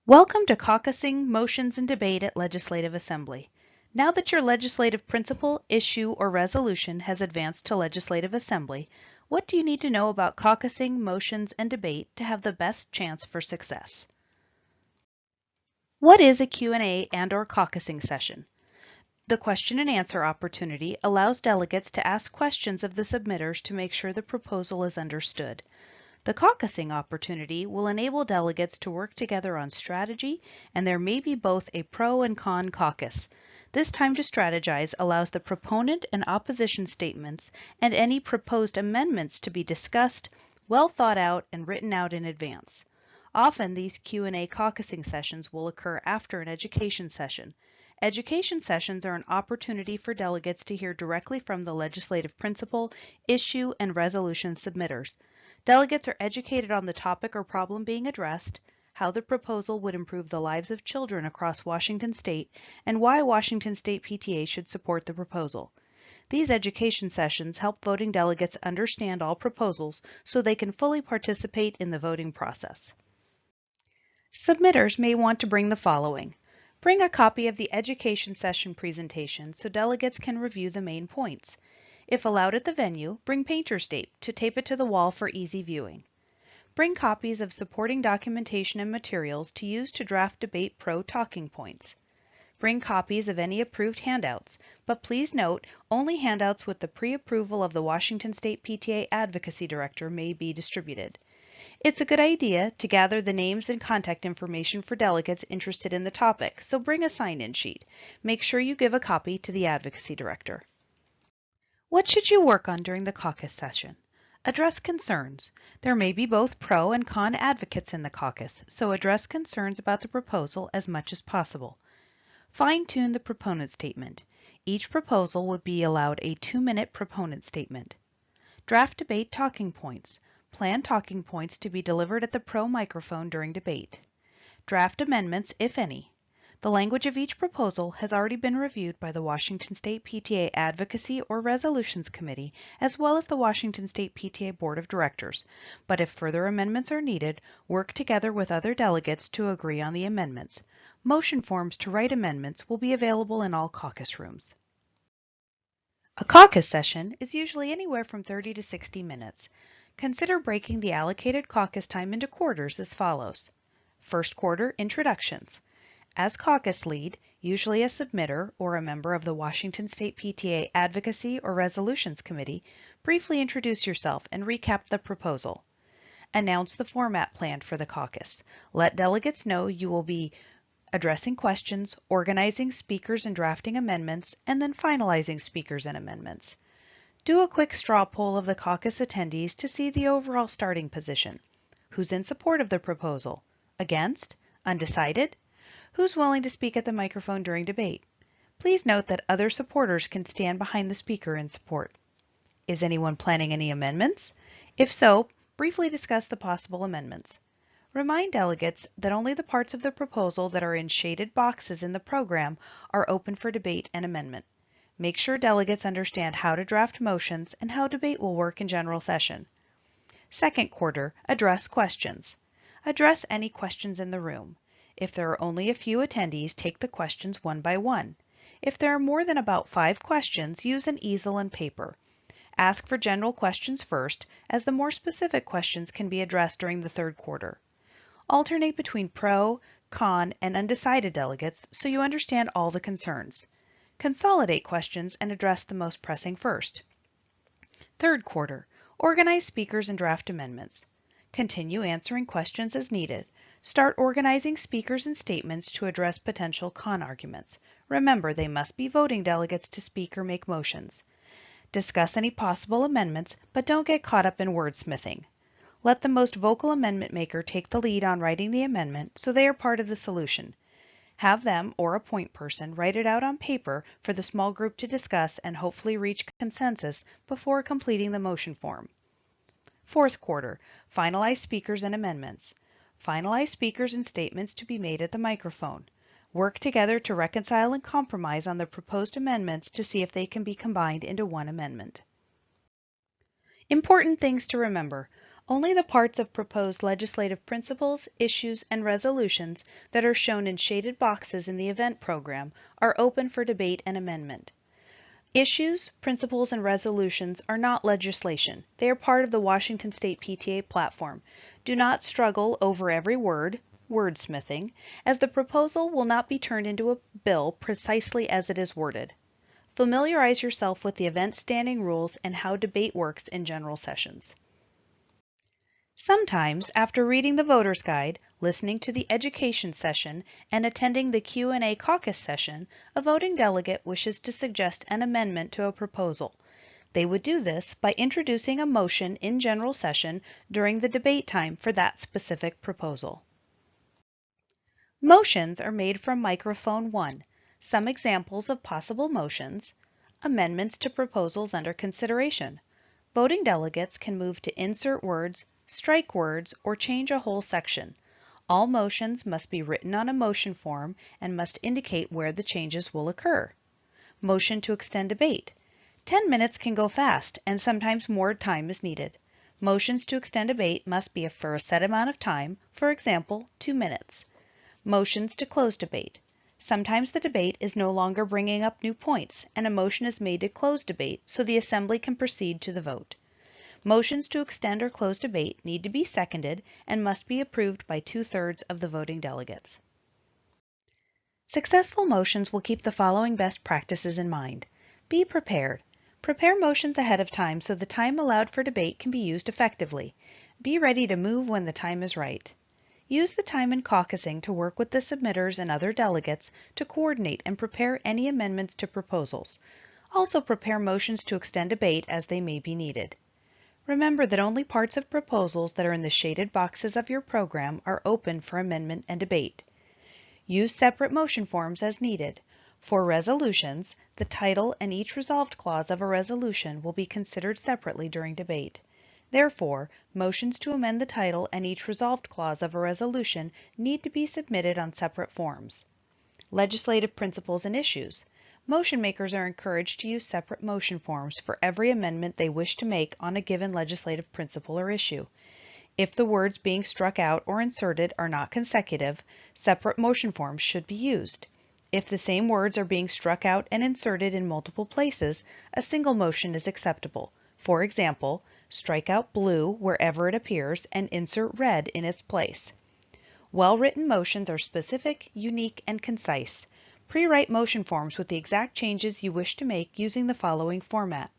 Welcome to Caucusing, Motions, and Debate at Legislative Assembly. Now that your legislative principle, issue, or resolution has advanced to Legislative Assembly, what do you need to know about caucusing, motions, and debate to have the best chance for success? What is a Q&A and/or caucusing session? The question and answer opportunity allows delegates to ask questions of the submitters to make sure the proposal is understood. The caucusing opportunity will enable delegates to work together on strategy, and there may be both a pro and con caucus. This time to strategize allows the proponent and opposition statements and any proposed amendments to be discussed, well thought out, and written out in advance. Often these Q&A caucusing sessions will occur after an education session. Education sessions are an opportunity for delegates to hear directly from the legislative principle, issue, and resolution submitters. Delegates are educated on the topic or problem being addressed, how the proposal would improve the lives of children across Washington State, and why Washington State PTA should support the proposal. These education sessions help voting delegates understand all proposals so they can fully participate in the voting process. Submitters may want to bring the following. Bring a copy of the education session presentation so delegates can review the main points. If allowed at the venue, bring painter's tape to tape it to the wall for easy viewing. Bring copies of supporting documentation and materials to use to draft debate pro talking points. Bring copies of any approved handouts, but please note only handouts with the pre-approval of the Washington State PTA Advocacy Director may be distributed. It's a good idea to gather the names and contact information for delegates interested in the topic, so bring a sign-in sheet. Make sure you give a copy to the Advocacy Director. What should you work on during the caucus session? Address concerns. There may be both pro and con advocates in the caucus, so address concerns about the proposal as much as possible. Fine-tune the proponent statement. Each proposal would be allowed a 2-minute proponent statement. Draft debate talking points. Plan talking points to be delivered at the pro microphone during debate. Draft amendments, if any. The language of each proposal has already been reviewed by the Washington State PTA Advocacy or Resolutions Committee, as well as the Washington State PTA Board of Directors. But if further amendments are needed, work together with other delegates to agree on the amendments. Motion forms to write amendments will be available in all caucus rooms. A caucus session is usually anywhere from 30 to 60 minutes. Consider breaking the allocated caucus time into quarters as follows. First quarter, introductions. As caucus lead, usually a submitter or a member of the Washington State PTA Advocacy or Resolutions Committee, briefly introduce yourself and recap the proposal. Announce the format planned for the caucus. Let delegates know you will be addressing questions, organizing speakers and drafting amendments, and then finalizing speakers and amendments. Do a quick straw poll of the caucus attendees to see the overall starting position. Who's in support of the proposal? Against? Undecided? Who's willing to speak at the microphone during debate? Please note that other supporters can stand behind the speaker in support. Is anyone planning any amendments? If so, briefly discuss the possible amendments. Remind delegates that only the parts of the proposal that are in shaded boxes in the program are open for debate and amendment. Make sure delegates understand how to draft motions and how debate will work in general session. Second quarter, address questions. Address any questions in the room. If there are only a few attendees, take the questions one by one. If there are more than about 5 questions, use an easel and paper. Ask for general questions first, as the more specific questions can be addressed during the third quarter. Alternate between pro, con, and undecided delegates so you understand all the concerns. Consolidate questions and address the most pressing first. Third quarter, organize speakers and draft amendments. Continue answering questions as needed. Start organizing speakers and statements to address potential con arguments. Remember, they must be voting delegates to speak or make motions. Discuss any possible amendments, but don't get caught up in wordsmithing. Let the most vocal amendment maker take the lead on writing the amendment so they are part of the solution. Have them, or a point person, write it out on paper for the small group to discuss and hopefully reach consensus before completing the motion form. Fourth quarter, finalize speakers and amendments. Finalize speakers and statements to be made at the microphone. Work together to reconcile and compromise on the proposed amendments to see if they can be combined into one amendment. Important things to remember. Only the parts of proposed legislative principles, issues, and resolutions that are shown in shaded boxes in the event program are open for debate and amendment. Issues, principles, and resolutions are not legislation. They are part of the Washington State PTA platform. Do not struggle over every word, wordsmithing, as the proposal will not be turned into a bill precisely as it is worded. Familiarize yourself with the event standing rules and how debate works in general sessions. Sometimes, after reading the Voter's Guide, listening to the education session, and attending the Q&A caucus session, a voting delegate wishes to suggest an amendment to a proposal. They would do this by introducing a motion in general session during the debate time for that specific proposal. Motions are made from microphone 1. Some examples of possible motions: amendments to proposals under consideration. Voting delegates can move to insert words, strike words, or change a whole section. All motions must be written on a motion form and must indicate where the changes will occur. Motion to extend debate. 10 minutes can go fast, and sometimes more time is needed. Motions to extend debate must be for a set amount of time, for example, 2 minutes. Motions to close debate. Sometimes the debate is no longer bringing up new points, and a motion is made to close debate so the Assembly can proceed to the vote. Motions to extend or close debate need to be seconded and must be approved by 2/3 of the voting delegates. Successful motions will keep the following best practices in mind. Be prepared. Prepare motions ahead of time so the time allowed for debate can be used effectively. Be ready to move when the time is right. Use the time in caucusing to work with the submitters and other delegates to coordinate and prepare any amendments to proposals. Also prepare motions to extend debate as they may be needed. Remember that only parts of proposals that are in the shaded boxes of your program are open for amendment and debate. Use separate motion forms as needed. For resolutions, the title and each resolved clause of a resolution will be considered separately during debate. Therefore, motions to amend the title and each resolved clause of a resolution need to be submitted on separate forms. Legislative principles and issues. Motion makers are encouraged to use separate motion forms for every amendment they wish to make on a given legislative principle or issue. If the words being struck out or inserted are not consecutive, separate motion forms should be used. If the same words are being struck out and inserted in multiple places, a single motion is acceptable. For example, strike out blue wherever it appears and insert red in its place. Well-written motions are specific, unique, and concise. Pre-write motion forms with the exact changes you wish to make using the following format.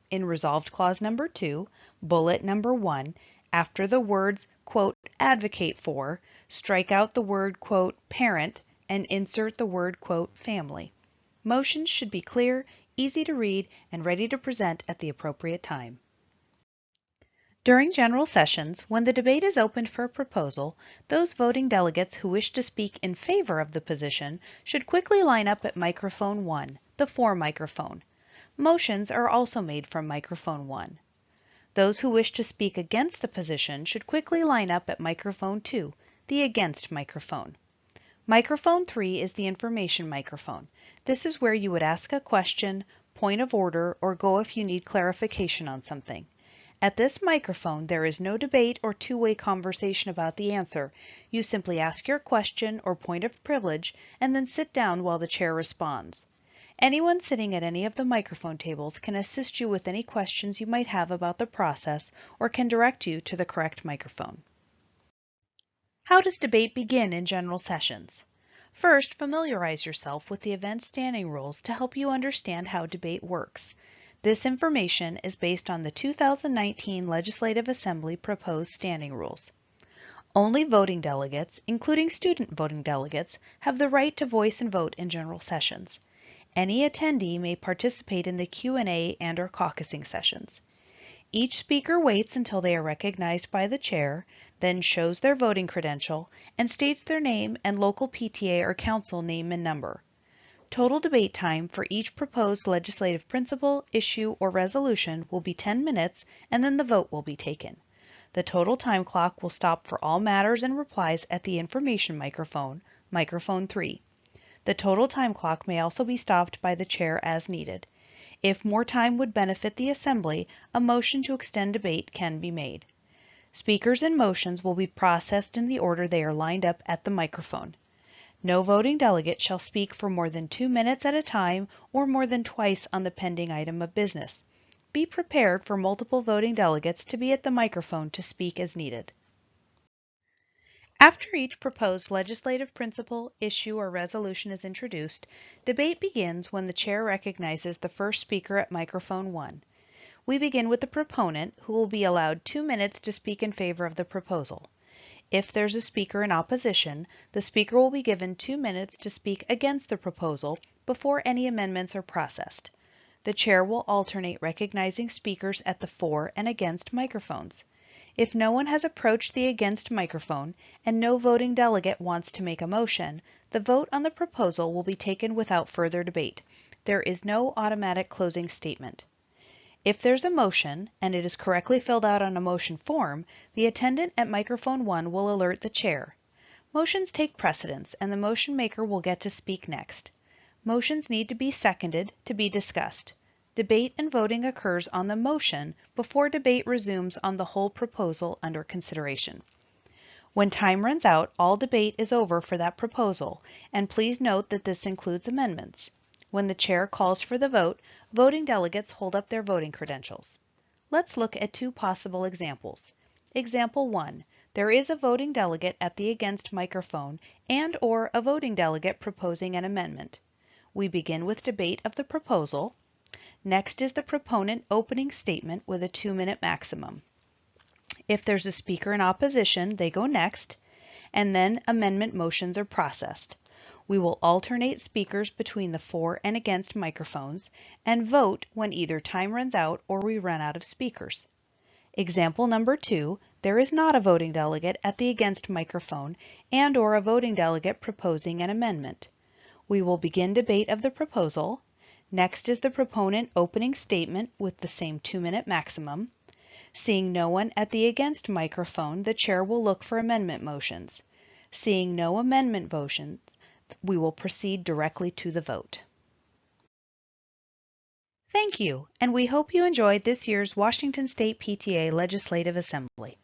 In resolved clause number 2, bullet number 1, after the words, quote, advocate for, strike out the word, quote, parent, and insert the word, quote, family. Motions should be clear, easy to read, and ready to present at the appropriate time. During general sessions, when the debate is opened for a proposal, those voting delegates who wish to speak in favor of the position should quickly line up at microphone 1, the for microphone. Motions are also made from microphone 1. Those who wish to speak against the position should quickly line up at microphone 2, the against microphone. Microphone 3 is the information microphone. This is where you would ask a question, point of order, or go if you need clarification on something. At this microphone, there is no debate or two-way conversation about the answer. You simply ask your question or point of privilege and then sit down while the chair responds. Anyone sitting at any of the microphone tables can assist you with any questions you might have about the process or can direct you to the correct microphone. How does debate begin in general sessions? First, familiarize yourself with the event standing rules to help you understand how debate works. This information is based on the 2019 Legislative Assembly proposed standing rules. Only voting delegates, including student voting delegates, have the right to voice and vote in general sessions. Any attendee may participate in the Q&A and/or caucusing sessions. Each speaker waits until they are recognized by the chair, then shows their voting credential, and states their name and local PTA or council name and number. Total debate time for each proposed legislative principle, issue, or resolution will be 10 minutes, and then the vote will be taken. The total time clock will stop for all matters and replies at the information microphone, microphone 3. The total time clock may also be stopped by the chair as needed. If more time would benefit the Assembly, a motion to extend debate can be made. Speakers and motions will be processed in the order they are lined up at the microphone. No voting delegate shall speak for more than 2 minutes at a time or more than twice on the pending item of business. Be prepared for multiple voting delegates to be at the microphone to speak as needed. After each proposed legislative principle, issue, or resolution is introduced, debate begins when the chair recognizes the first speaker at microphone 1. We begin with the proponent, who will be allowed 2 minutes to speak in favor of the proposal. If there's a speaker in opposition, the speaker will be given 2 minutes to speak against the proposal before any amendments are processed. The chair will alternate recognizing speakers at the for and against microphones. If no one has approached the against microphone and no voting delegate wants to make a motion, the vote on the proposal will be taken without further debate. There is no automatic closing statement. If there's a motion, and it is correctly filled out on a motion form, the attendant at microphone 1 will alert the chair. Motions take precedence, and the motion maker will get to speak next. Motions need to be seconded to be discussed. Debate and voting occurs on the motion before debate resumes on the whole proposal under consideration. When time runs out, all debate is over for that proposal, and please note that this includes amendments. When the chair calls for the vote, voting delegates hold up their voting credentials. Let's look at 2 possible examples. Example 1. There is a voting delegate at the against microphone and/or a voting delegate proposing an amendment. We begin with debate of the proposal. Next is the proponent opening statement with a 2-minute maximum. If there's a speaker in opposition, they go next, and then amendment motions are processed. We will alternate speakers between the for and against microphones and vote when either time runs out or we run out of speakers. Example number 2, there is not a voting delegate at the against microphone and/or a voting delegate proposing an amendment. We will begin debate of the proposal. Next is the proponent opening statement with the same 2-minute maximum. Seeing no one at the against microphone, the chair will look for amendment motions. Seeing no amendment motions, we will proceed directly to the vote. Thank you, and we hope you enjoyed this year's Washington State PTA Legislative Assembly.